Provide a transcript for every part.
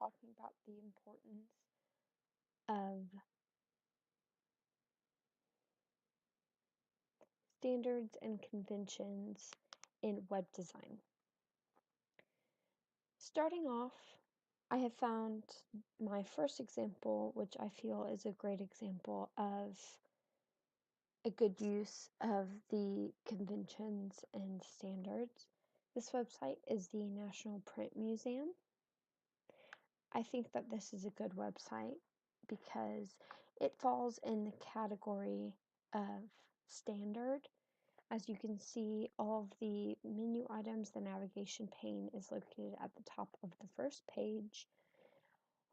talking about the importance of standards and conventions in web design. Starting off, I have found my first example, which I feel is a great example of a good use of the conventions and standards. This website is the National Print Museum. I think that this is a good website because it falls in the category of standard. As you can see, all of the menu items, the navigation pane is located at the top of the first page.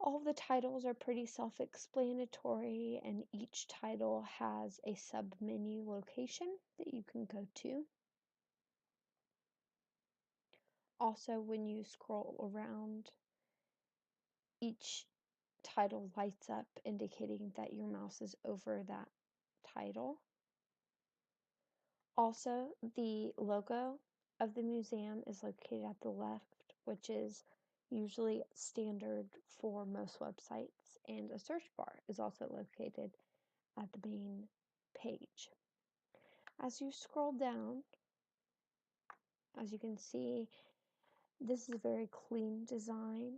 All of the titles are pretty self-explanatory, and each title has a sub-menu location that you can go to. Also, when you scroll around, each title lights up indicating that your mouse is over that title. Also, the logo of the museum is located at the left, which is usually standard for most websites, and a search bar is also located at the main page. As you scroll down, as you can see, this is a very clean design.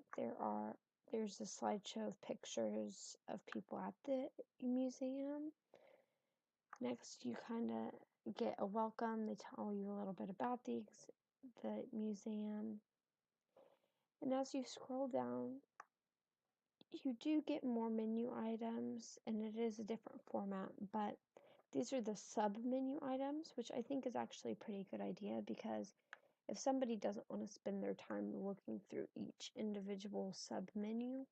There's a slideshow of pictures of people at the museum. Next, you kind of get a welcome. They tell you a little bit about the museum. And as you scroll down, you do get more menu items, and it is a different format, but these are the sub-menu items, which I think is actually a pretty good idea, because if somebody doesn't want to spend their time looking through each individual sub-menu,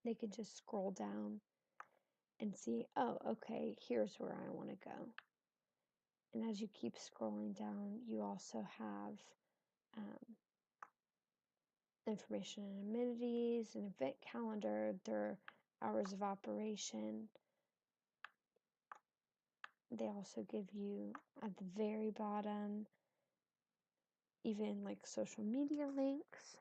they can just scroll down and see, oh, okay, here's where I want to go. And as you keep scrolling down, you also have information on amenities, an event calendar, their hours of operation. They also give you at the very bottom even like social media links.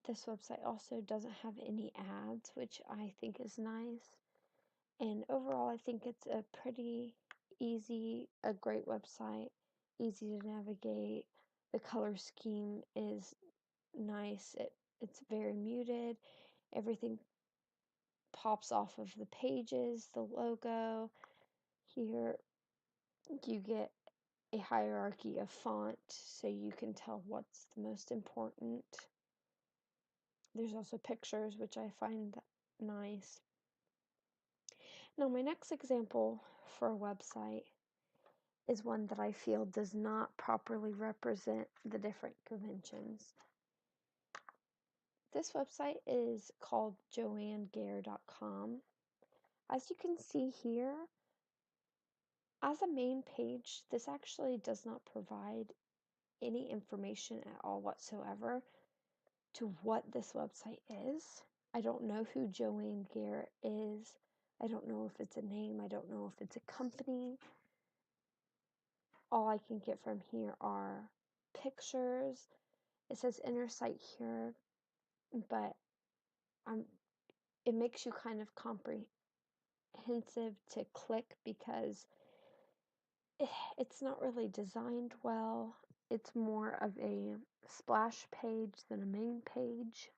This website also doesn't have any ads, which I think is nice. And overall, I think it's a pretty a great website, easy to navigate. The color scheme is nice. It's very muted. Everything pops off of the pages, the logo. Here you get a hierarchy of font so you can tell what's the most important. There's also pictures, which I find nice. Now, my next example for a website is one that I feel does not properly represent the different conventions. This website is called joannegare.com. As you can see here, as a main page, this actually does not provide any information at all whatsoever to what this website is. I don't know who Joanne Gare is. I don't know if it's a name. I don't know if it's a company. All I can get from here are pictures. It says inner site here, but it makes you kind of comprehensive to click because it's not really designed well. It's more of a splash page than a main page.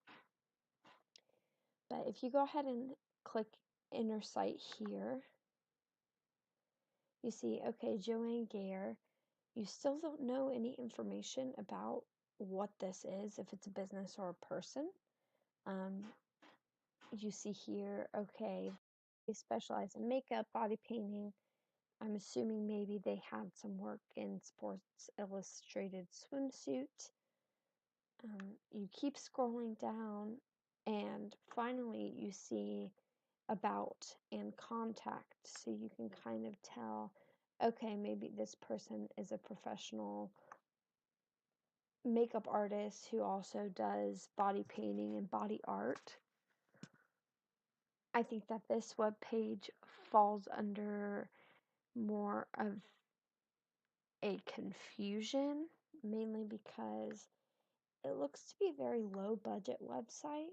But if you go ahead and click inner site here, you see, okay, Joanne Gare. You still don't know any information about what this is, if it's a business or a person. You see here, okay, they specialize in makeup, body painting. I'm assuming maybe they had some work in Sports Illustrated swimsuit. You keep scrolling down, and finally you see about and contact, so you can kind of tell, okay, maybe this person is a professional makeup artist who also does body painting and body art. I think that this web page falls under more of a confusion mainly because it looks to be a very low budget website.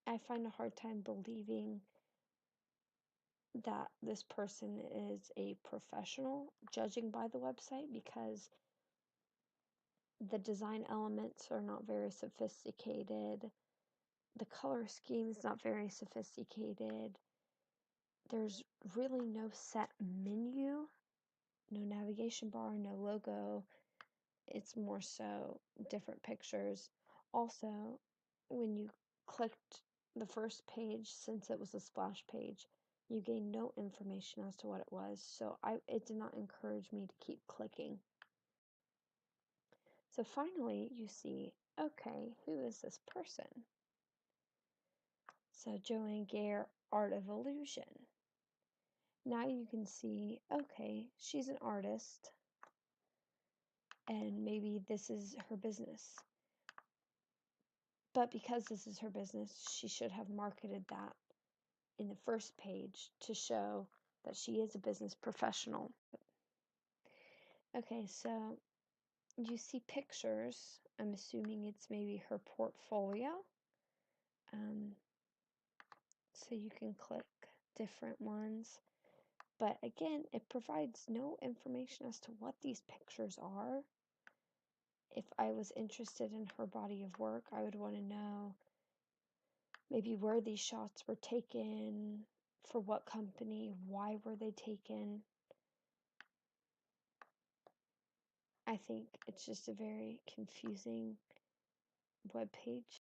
I find a hard time believing that this person is a professional, judging by the website, because the design elements are not very sophisticated. The color scheme is not very sophisticated. There's really no set menu, no navigation bar, no logo. It's more so different pictures. Also, when you clicked the first page, since it was a splash page, you gained no information as to what it was, so it did not encourage me to keep clicking. So finally, you see, okay, who is this person? So Joanne Gare, Art of Illusion. Now you can see, okay, she's an artist, and maybe this is her business. But because this is her business, she should have marketed that in the first page to show that she is a business professional. Okay, so you see pictures. I'm assuming it's maybe her portfolio. So you can click different ones. But again, it provides no information as to what these pictures are. If I was interested in her body of work, I would want to know maybe where these shots were taken, for what company, why were they taken. I think it's just a very confusing web page.